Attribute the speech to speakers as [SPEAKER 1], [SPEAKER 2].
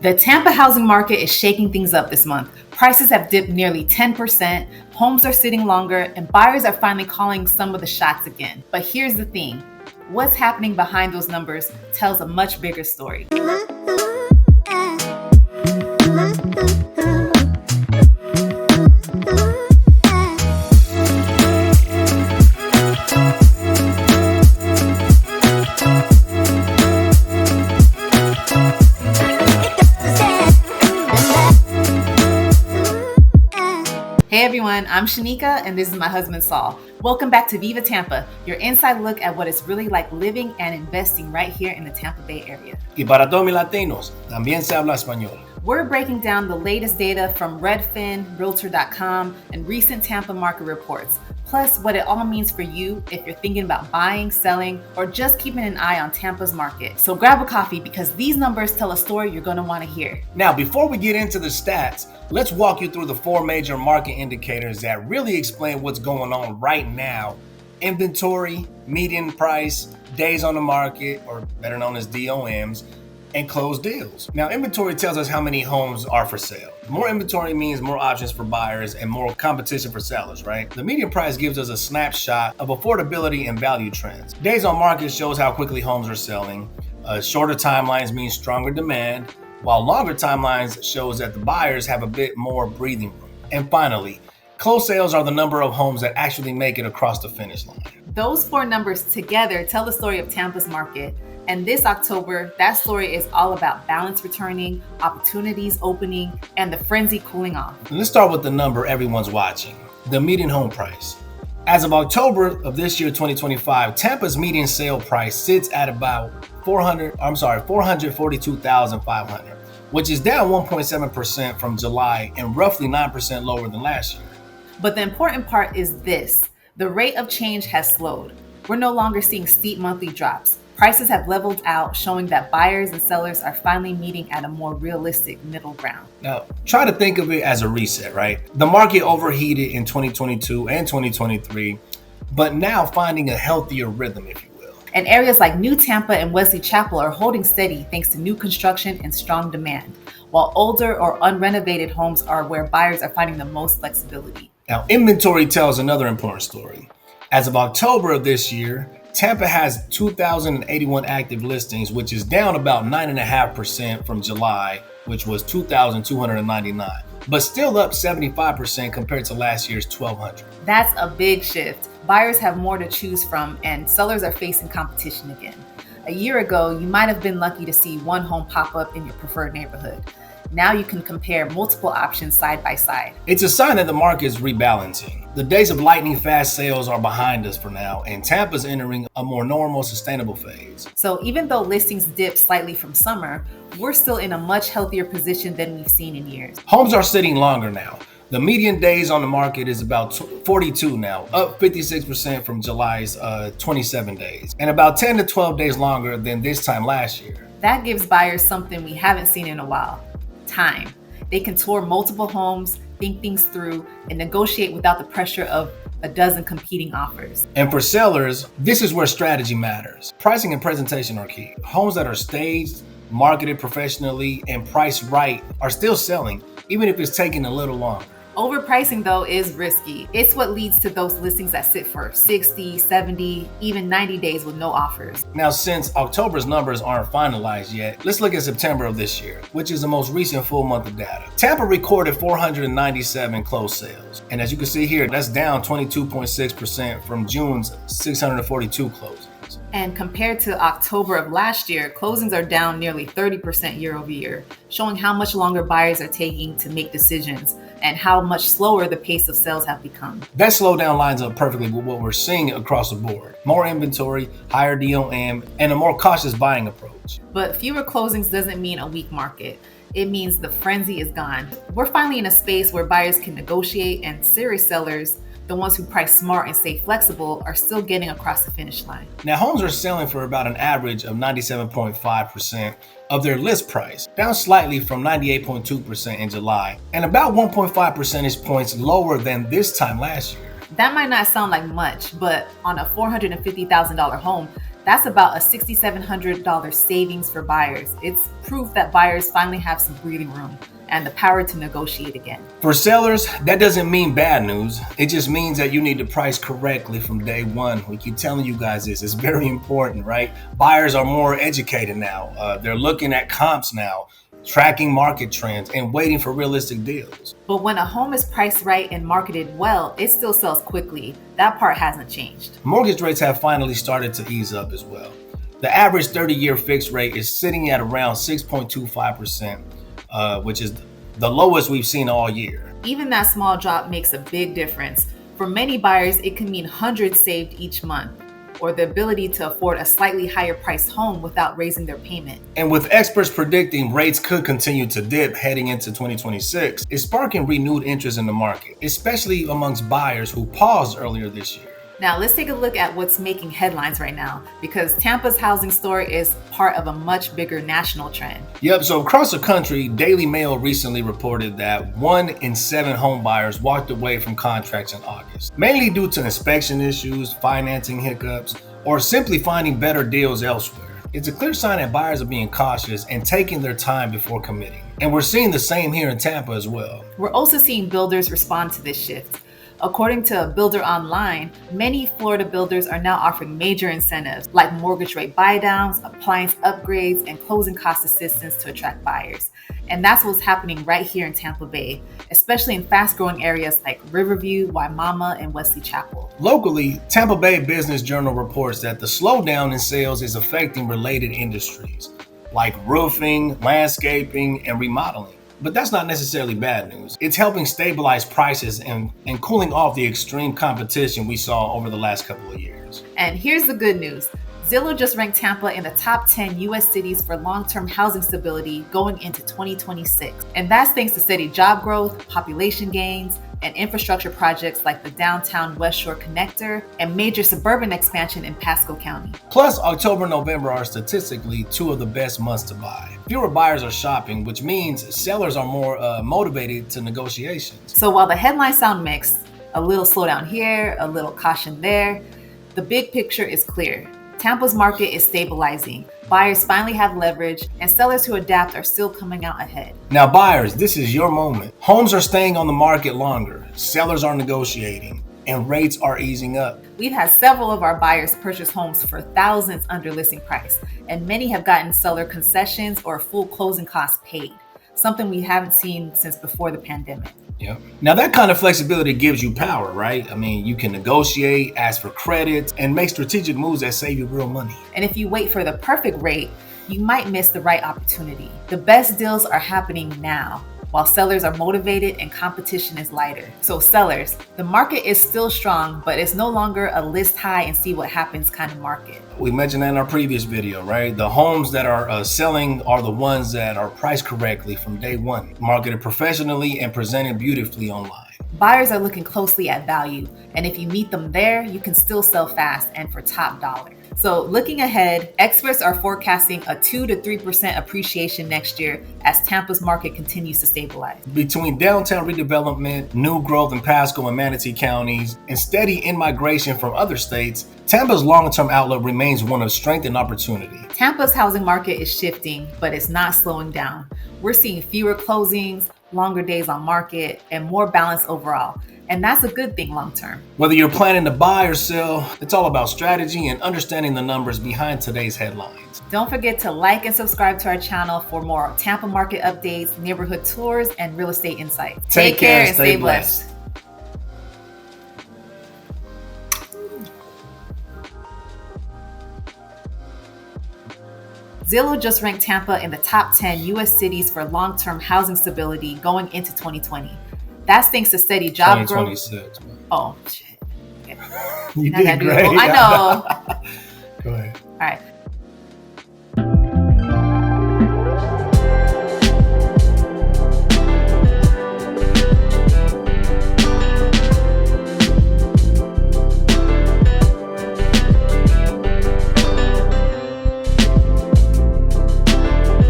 [SPEAKER 1] The Tampa housing market is shaking things up this month. Prices have dipped nearly 10%, homes are sitting longer, and buyers are finally calling some of the shots again. But here's the thing. What's happening behind those numbers tells a much bigger story. Hey everyone, I'm Chenica and this is my husband Saul. Welcome back to Viva Tampa, your inside look at what it's really like living and investing right here in the Tampa Bay area.
[SPEAKER 2] Y para todos mis latinos, también se habla español.
[SPEAKER 1] We're breaking down the latest data from Redfin, Realtor.com, and recent Tampa market reports, plus what it all means for you if you're thinking about buying, selling, or just keeping an eye on Tampa's market. So grab a coffee because these numbers tell a story you're going to want to hear.
[SPEAKER 2] Now, before we get into the stats, let's walk you through the four major market indicators that really explain what's going on right now. Inventory, median price, days on the market, or better known as DOMs, and closed deals. Now, inventory tells us how many homes are for sale. More inventory means more options for buyers and more competition for sellers, right? The median price gives us a snapshot of affordability and value trends. Days on market shows how quickly homes are selling. Shorter timelines mean stronger demand, while longer timelines shows that the buyers have a bit more breathing room. And finally, closed sales are the number of homes that actually make it across the finish line.
[SPEAKER 1] Those four numbers together tell the story of Tampa's market. And this October, that story is all about balance returning, opportunities opening, and the frenzy cooling off.
[SPEAKER 2] Let's start with the number everyone's watching, the median home price. As of October of this year, 2025, Tampa's median sale price sits at about $442,500, which is down 1.7% from July and roughly 9% lower than last year.
[SPEAKER 1] But the important part is this: the rate of change has slowed. We're no longer seeing steep monthly drops. Prices have leveled out, showing that buyers and sellers are finally meeting at a more realistic middle ground.
[SPEAKER 2] Now, try to think of it as a reset, right? The market overheated in 2022 and 2023, but now finding a healthier rhythm, if you will.
[SPEAKER 1] And areas like New Tampa and Wesley Chapel are holding steady thanks to new construction and strong demand, while older or unrenovated homes are where buyers are finding the most flexibility.
[SPEAKER 2] Now, inventory tells another important story. As of October of this year, Tampa has 2,081 active listings, which is down about 9.5% from July, which was 2,299, but still up 75% compared to last year's 1,200.
[SPEAKER 1] That's a big shift. Buyers have more to choose from, and sellers are facing competition again. A year ago, you might have been lucky to see one home pop up in your preferred neighborhood. Now you can compare multiple options side by side.
[SPEAKER 2] It's a sign that the market is rebalancing. The days of lightning fast sales are behind us for now, and Tampa's entering a more normal, sustainable phase.
[SPEAKER 1] So even though listings dipped slightly from summer, we're still in a much healthier position than we've seen in years.
[SPEAKER 2] Homes are sitting longer now. The median days on the market is about 42 now, up 56% from July's 27 days, and about 10 to 12 days longer than this time last year.
[SPEAKER 1] That gives buyers something we haven't seen in a while: time. They can tour multiple homes, think things through, and negotiate without the pressure of a dozen competing offers.
[SPEAKER 2] And for sellers, this is where strategy matters. Pricing and presentation are key. Homes that are staged, marketed professionally, and priced right are still selling, even if it's taking a little longer.
[SPEAKER 1] Overpricing, though, is risky. It's what leads to those listings that sit for 60, 70, even 90 days with no offers.
[SPEAKER 2] Now, since October's numbers aren't finalized yet, let's look at September of this year, which is the most recent full month of data. Tampa recorded 497 closed sales. And as you can see here, that's down 22.6% from June's 642 closings.
[SPEAKER 1] And compared to October of last year, closings are down nearly 30% year over year, showing how much longer buyers are taking to make decisions and how much slower the pace of sales have become.
[SPEAKER 2] That slowdown lines up perfectly with what we're seeing across the board. More inventory, higher DOM, and a more cautious buying approach.
[SPEAKER 1] But fewer closings doesn't mean a weak market. It means the frenzy is gone. We're finally in a space where buyers can negotiate, and serious sellers, the ones who price smart and stay flexible, are still getting across the finish line.
[SPEAKER 2] Now, homes are selling for about an average of 97.5% of their list price, down slightly from 98.2% in July, and about 1.5 percentage points lower than this time last year.
[SPEAKER 1] That might not sound like much, but on a $450,000 home, That's about a $6,700 savings for buyers. It's proof that buyers finally have some breathing room and the power to negotiate again.
[SPEAKER 2] For sellers, that doesn't mean bad news. It just means that you need to price correctly from day one. We keep telling you guys this. It's very important, right? Buyers are more educated now. They're looking at comps now, tracking market trends, and waiting for realistic deals.
[SPEAKER 1] But when a home is priced right and marketed well, it still sells quickly. That part hasn't changed.
[SPEAKER 2] Mortgage rates have finally started to ease up as well. The average 30-year fixed rate is sitting at around 6.25%. Which is the lowest we've seen all year.
[SPEAKER 1] Even that small drop makes a big difference. For many buyers, it can mean hundreds saved each month, or the ability to afford a slightly higher priced home without raising their payment.
[SPEAKER 2] And with experts predicting rates could continue to dip heading into 2026, it's sparking renewed interest in the market, especially amongst buyers who paused earlier this year.
[SPEAKER 1] Now let's take a look at what's making headlines right now, because Tampa's housing story is part of a much bigger national trend.
[SPEAKER 2] Yep, so across the country, Daily Mail recently reported that 1 in 7 home buyers walked away from contracts in August, mainly due to inspection issues, financing hiccups, or simply finding better deals elsewhere. It's a clear sign that buyers are being cautious and taking their time before committing. And we're seeing the same here in Tampa as well.
[SPEAKER 1] We're also seeing builders respond to this shift. According to Builder Online, many Florida builders are now offering major incentives like mortgage rate buydowns, appliance upgrades, and closing cost assistance to attract buyers. And that's what's happening right here in Tampa Bay, especially in fast-growing areas like Riverview, Waimama, and Wesley Chapel.
[SPEAKER 2] Locally, Tampa Bay Business Journal reports that the slowdown in sales is affecting related industries like roofing, landscaping, and remodeling. But that's not necessarily bad news. It's helping stabilize prices and cooling off the extreme competition we saw over the last couple of years.
[SPEAKER 1] And here's the good news. Zillow just ranked Tampa in the top 10 U.S. cities for long-term housing stability going into 2026. And that's thanks to steady job growth, population gains, and infrastructure projects like the downtown West Shore Connector and major suburban expansion in Pasco County.
[SPEAKER 2] Plus, October and November are statistically 2 of the best months to buy. Fewer buyers are shopping, which means sellers are more motivated to negotiations.
[SPEAKER 1] So while the headlines sound mixed, a little slowdown here, a little caution there, the big picture is clear. Tampa's market is stabilizing. Buyers finally have leverage, and sellers who adapt are still coming out ahead.
[SPEAKER 2] Now, buyers, this is your moment. Homes are staying on the market longer, sellers are negotiating, and rates are easing up.
[SPEAKER 1] We've had several of our buyers purchase homes for thousands under listing price, and many have gotten seller concessions or full closing costs paid, something we haven't seen since before the pandemic.
[SPEAKER 2] Yep. Now that kind of flexibility gives you power, right? I mean, you can negotiate, ask for credits, and make strategic moves that save you real money.
[SPEAKER 1] And if you wait for the perfect rate, you might miss the right opportunity. The best deals are happening now, while sellers are motivated and competition is lighter. So sellers, the market is still strong, but it's no longer a list high and see what happens kind of market.
[SPEAKER 2] We mentioned that in our previous video, right? The homes that are selling are the ones that are priced correctly from day one, marketed professionally and presented beautifully online.
[SPEAKER 1] Buyers are looking closely at value, and if you meet them there, you can still sell fast and for top dollar. So looking ahead, experts are forecasting a 2 to 3% appreciation next year as Tampa's market continues to stabilize.
[SPEAKER 2] Between downtown redevelopment, new growth in Pasco and Manatee counties, and steady in-migration from other states, Tampa's long-term outlook remains one of strength and opportunity.
[SPEAKER 1] Tampa's housing market is shifting, but it's not slowing down. We're seeing fewer closings, longer days on market, and more balance overall. And that's a good thing long term.
[SPEAKER 2] Whether you're planning to buy or sell, it's all about strategy and understanding the numbers behind today's headlines.
[SPEAKER 1] Don't forget to like and subscribe to our channel for more Tampa market updates, neighborhood tours, and real estate insights.
[SPEAKER 2] Take care and stay blessed.
[SPEAKER 1] Zillow just ranked Tampa in the top 10 U.S. cities for long-term housing stability going into 2020. That's thanks to steady job growth.
[SPEAKER 2] 2026.
[SPEAKER 1] Oh, shit. Okay.
[SPEAKER 2] You did great.
[SPEAKER 1] I know.
[SPEAKER 2] Go ahead.
[SPEAKER 1] All right.